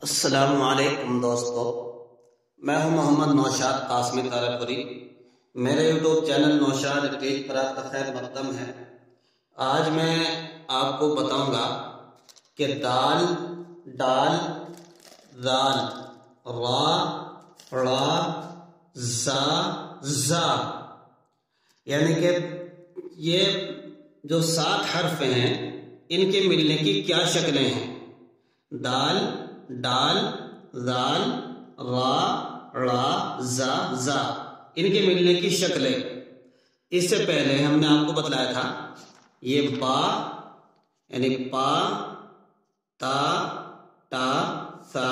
السلام علیکم دوستو، میں ہوں محمد نوشاد قاسمی تارپوری۔ میرے یوٹیوب چینل نوشاد ٹیچ پر آپ کا خیر مقدم ہے۔ آج میں آپ کو بتاؤں گا کہ دال، ڈال، ذال، را، ڑا، زا، زا، یعنی کہ یہ جو 7 حرف ہیں ان کے ملنے کی کیا شکلیں ہیں؟ دال، ڈال، ذال، را، ڑا، زا، زا، ان کے ملنے کی شکلیں۔ اس سے پہلے ہم نے آپ کو بتلایا تھا یہ با یعنی پا، تا، ٹا، سا،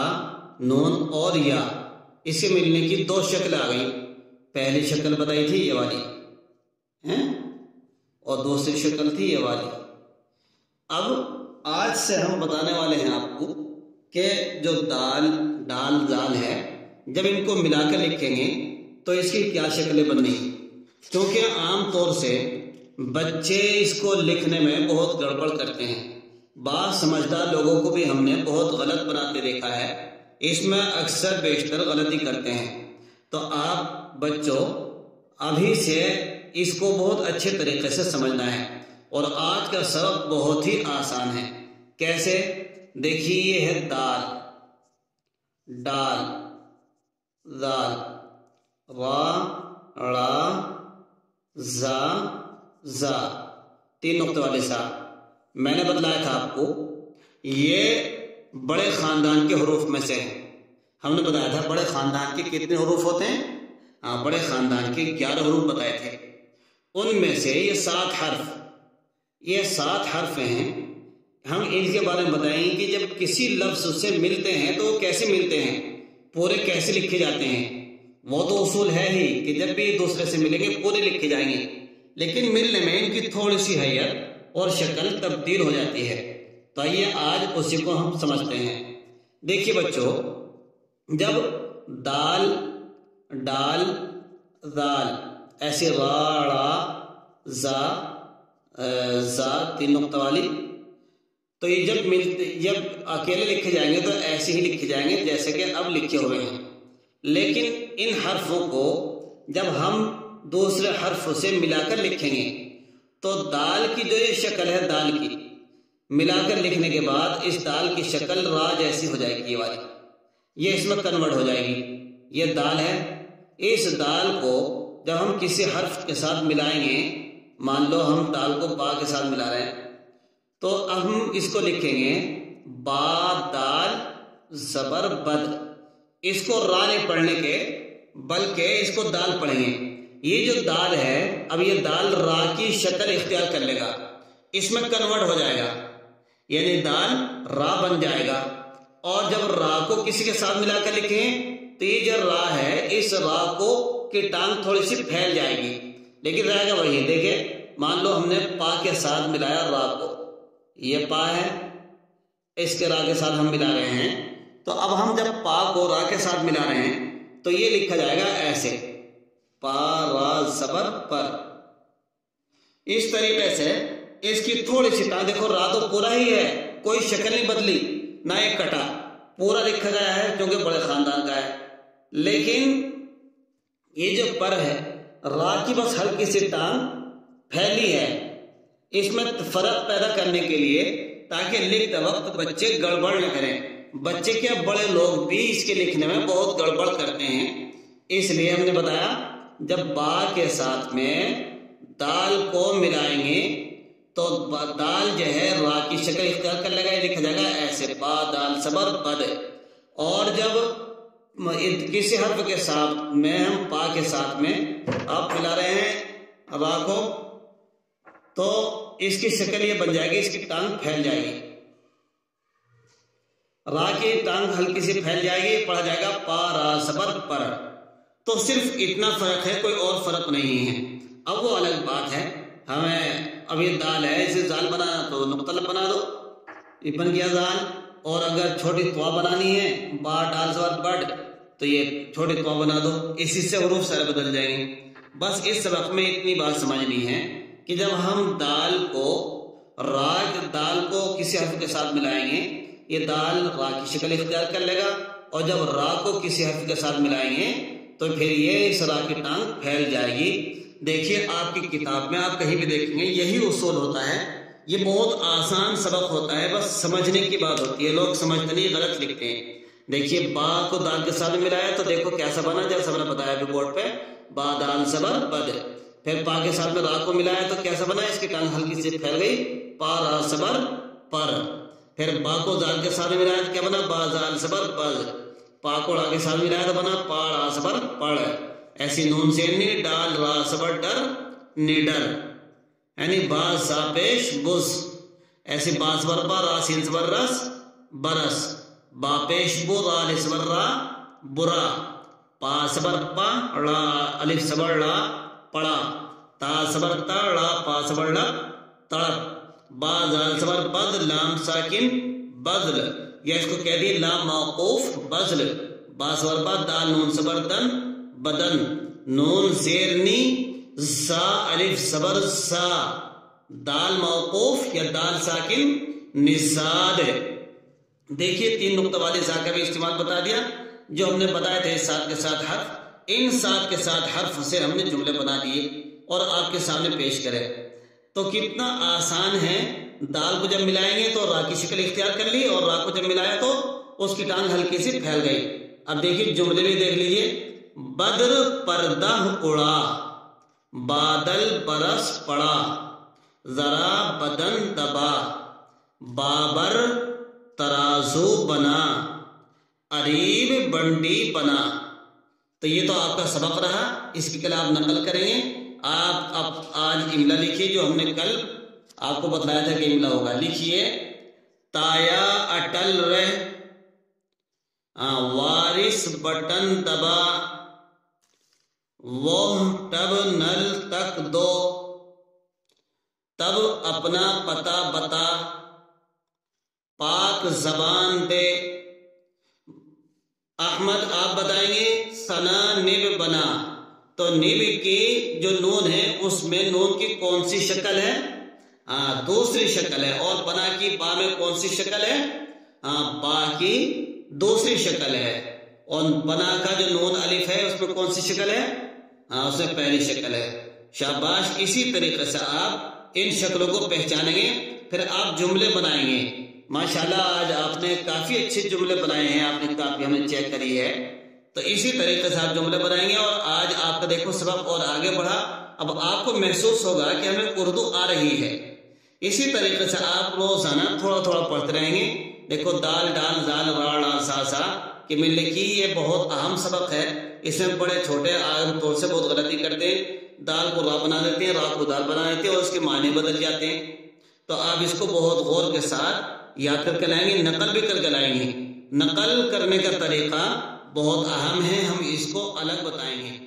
نون اور یا، اس سے ملنے کی 2 شکل آ گئی۔ پہلی شکل بتائی تھی یہ والی اور دوسری شکل تھی یہ والی۔ اب آج سے ہم بتانے والے ہیں آپ کو کہ جو دال، ڈال، ذال ہے، جب ان کو ملا کر لکھیں گے تو اس کی کیا شکلیں بننی ہیں، کیونکہ عام طور سے بچے اس کو لکھنے میں بہت گڑبڑ کرتے ہیں۔ بعض سمجھدار لوگوں کو بھی ہم نے بہت غلط بناتے دیکھا ہے، اس میں اکثر بیشتر غلطی کرتے ہیں۔ تو آپ بچوں ابھی سے اس کو بہت اچھے طریقے سے سمجھنا ہے، اور آج کا سبق بہت ہی آسان ہے۔ کیسے؟ دیکھیے، یہ ہے دال، ڈال، ذال، را، ڑا، زا، زا، 3 نقطے والے سا۔ میں نے بتلایا تھا آپ کو یہ بڑے خاندان کے حروف میں سے ہیں۔ ہم نے بتایا تھا بڑے خاندان کے کتنے حروف ہوتے ہیں؟ بڑے خاندان کے 11 حروف بتائے تھے۔ ان میں سے یہ 7 حرف، یہ 7 حرف ہیں۔ ہم ان کے بارے میں بتائیں کہ جب کسی لفظ سے ملتے ہیں تو وہ کیسے ملتے ہیں، پورے کیسے لکھے جاتے ہیں۔ وہ تو اصول ہے ہی کہ جب بھی دوسرے سے ملیں گے پورے لکھے جائیں گے، لیکن ملنے میں ان کی تھوڑی سی حیت اور شکل تبدیل ہو جاتی ہے۔ تو آئیے آج اسی کو ہم سمجھتے ہیں۔ دیکھیے بچوں، جب دال، ڈال، ذال، ایسے را، ڑا، زا، زا 3 نقطہ والی، تو یہ جب اکیلے لکھے جائیں گے تو ایسے ہی لکھے جائیں گے جیسے کہ اب لکھے ہوئے ہیں۔ لیکن ان حرفوں کو جب ہم دوسرے حرف سے ملا کر لکھیں گے تو دال کی جو یہ شکل ہے، دال کی ملا کر لکھنے کے بعد اس دال کی شکل را جیسی ہو جائے گی، یہ والی، یہ اس میں کنورٹ ہو جائے گی۔ یہ دال ہے، اس دال کو جب ہم کسی حرف کے ساتھ ملائیں گے، مان لو ہم دال کو با کے ساتھ ملا رہے ہیں، تو ہم اس کو لکھیں گے با، دال، زبر، بد۔ اس کو را نہیں پڑھنے کے بلکہ اس کو دال پڑھیں گے۔ یہ جو دال ہے، اب یہ دال را کی شکل اختیار کر لے گا، اس میں کنورٹ ہو جائے گا، یعنی دال را بن جائے گا۔ اور جب را کو کسی کے ساتھ ملا کر لکھیں تو یہ جو را ہے، اس را کو کی ٹانگ تھوڑی سی پھیل جائے گی، لیکن رہے گا وہی۔ دیکھیں، مان لو ہم نے پا کے ساتھ ملایا را کو، یہ پا ہے، اس کے را کے ساتھ ہم ملا رہے ہیں، تو اب ہم جب پا کو را کے ساتھ ملا رہے ہیں تو یہ لکھا جائے گا ایسے، پا، را، زبر، پر۔ اس طریقے سے اس کی تھوڑی سی ٹانگ، دیکھو را تو پورا ہی ہے، کوئی شکل نہیں بدلی، نہ ایک کٹا، پورا لکھا گیا ہے کیونکہ بڑے خاندان کا ہے۔ لیکن یہ جو پر ہے، را کی بس ہلکی سی ٹانگ پھیلی ہے، اس میں فرق پیدا کرنے کے لیے، تاکہ لکھتے وقت بچے گڑبڑ نہ کریں۔ بچے کیا، بڑے لوگ بھی اس کے لکھنے میں بہت گڑبڑ کرتے ہیں۔ اس لیے ہم نے بتایا جب با کے ساتھ میں دال کو ملائیں گے تو دال جو ہے را کی شکل اختیار کر لے گا، یہ لکھا جائے گا ایسے، با، دال، زبر، بد۔ اور جب کسی حرف کے ساتھ میں ہم پا کے ساتھ میں آپ ملا رہے ہیں را کو، تو اس کی شکل یہ بن جائے گی، اس کی ٹانگ پھیل جائے گی، را کی ٹانگ ہلکی سی پھیل جائے گی، پڑھا جائے گا پا، را، زبر، پر۔ تو صرف اتنا فرق ہے، کوئی اور فرق نہیں ہے۔ اب وہ الگ بات ہے، ہمیں اب یہ دال ہے، اسے زال بنانا تو نقطہ بنا دو، یہ بن گیا زال۔ اور اگر چھوٹی توا بنانی ہے، با، ڈال، زبر، بڑ، تو یہ چھوٹی توا بنا دو، اسی سے حروف سارے بدل جائیں گے۔ بس اس سبق میں اتنی بات سمجھنی ہے کہ جب ہم دال کو کسی حرف کے ساتھ ملائیں گے یہ دال را کی شکل اختیار کر لے گا، اور جب را کو کسی حرف کے ساتھ ملائیں گے تو پھر یہ اس را کی ٹانگ پھیل جائے گی۔ دیکھیے آپ کی کتاب میں آپ کہیں بھی دیکھیں گے یہی اصول ہوتا ہے۔ یہ بہت آسان سبق ہوتا ہے، بس سمجھنے کی بات ہوتی ہے، لوگ سمجھتے نہیں، غلط لکھتے ہیں۔ دیکھیے با کو دال کے ساتھ ملایا تو دیکھو کیسا بنا، جیسا میں نے بتایا ابھی بورڈ پہ، با دال زبر بد۔ پھر پا کے ساتھ میں را کو ملایا تو کیسا بنا، اس کی ٹانگ ہلکی سی پھیل گئی، پا را زبر پر۔ پھر با کو دال کے ساتھ ملایا تو کیا بنا، با دال زبر بز۔ پا کو را کے ساتھ ملایا تو بنا پا را زبر پڑ۔ ایسی نون زیرنی ڈال را زبر ڈر نڈر، یعنی با زا پیش بز۔ ایسے با زبر با را سین زبر رس برس، با پیش بو را الف زبر را برا، پا زبر پا را الف زبر لا پڑا، تا زبر تا را پا زبر لا تڑپ، با زال زبر بد لام ساکن بدل، یا اس کو کہہ دیے لام موقوف بزل، با زبر با دال نون زبر دن بدن، نون زیرنی زا الف زبر زا، دال موقوف یا دال ساکن نزاد۔ دیکھیے 3 نقطہ والے زا کا بھی استعمال بتا دیا جو ہم نے بتایا تھے، ساتھ کے ساتھ حرف، ان ساتھ کے ساتھ حرف سے ہم نے جملے بنا دیے اور آپ کے سامنے پیش کرے۔ تو کتنا آسان ہے، دال کو جب ملائیں گے تو را کی شکل اختیار کر لی، اور را کو جب ملایا تو اس کی ٹانگ ہلکی سی پھیل گئی۔ اب دیکھیے جملے بھی دیکھ لیجیے، بدر پردہ اڑا، بادل برس پڑا، ذرا بدن دبا، بابر ترازو بنا، عریب بنڈی بنا۔ تو یہ تو آپ کا سبق رہا، اس کی کل آپ نقل کریں گے۔ آپ اب آج املا لکھیے جو ہم نے کل آپ کو بتلایا تھا کہ املا ہوگا۔ لکھیے تایا اٹل رہ، وارث بٹن دبا، وہ ٹب نل تک دو، تب اپنا پتہ بتا، پاک زبان دے۔ احمد آپ بتائیں گے ثنا نب بنا، تو نب کی جو نون ہے اس میں نون کی کون سی شکل ہے، دوسری شکل ہے، اور بنا کی با میں کون سی شکل ہے، با کی دوسری شکل ہے، اور بنا کا جو نون الف ہے اس میں کون سی شکل ہے، اس میں پہلی شکل ہے۔ شاباش، اسی طریقے سے آپ ان شکلوں کو پہچانیں گے، پھر آپ جملے بنائیں گے۔ ماشاءاللہ آج آپ نے کافی اچھے جملے بنائے ہیں، آپ نے کافی ہمیں چیک کری ہے، تو اسی طریقے سے آپ جملے بنائیں گے۔ اور آج آپ کا دیکھو سبق اور آگے بڑھا، اب آپ کو محسوس ہوگا کہ ہمیں اردو آ رہی ہے۔ اسی طریقے سے آپ روزانہ تھوڑا تھوڑا پڑھتے رہیں گے۔ دیکھو دال ڈال زال را ڑا سا سا کہ میں لکھی، یہ بہت اہم سبق ہے، اس میں بڑے چھوٹے عام طور سے بہت غلطی کرتے ہیں، دال کو را بنا دیتے ہیں، را کو دال بنا دیتے ہیں اور اس کے معنی بدل جاتے ہیں۔ تو آپ اس کو بہت غور کے ساتھ یاد کر کے لائیں گے، نقل بھی کر کے لائیں گے۔ نقل کرنے کا طریقہ بہت اہم ہے، ہم اس کو الگ بتائیں گے۔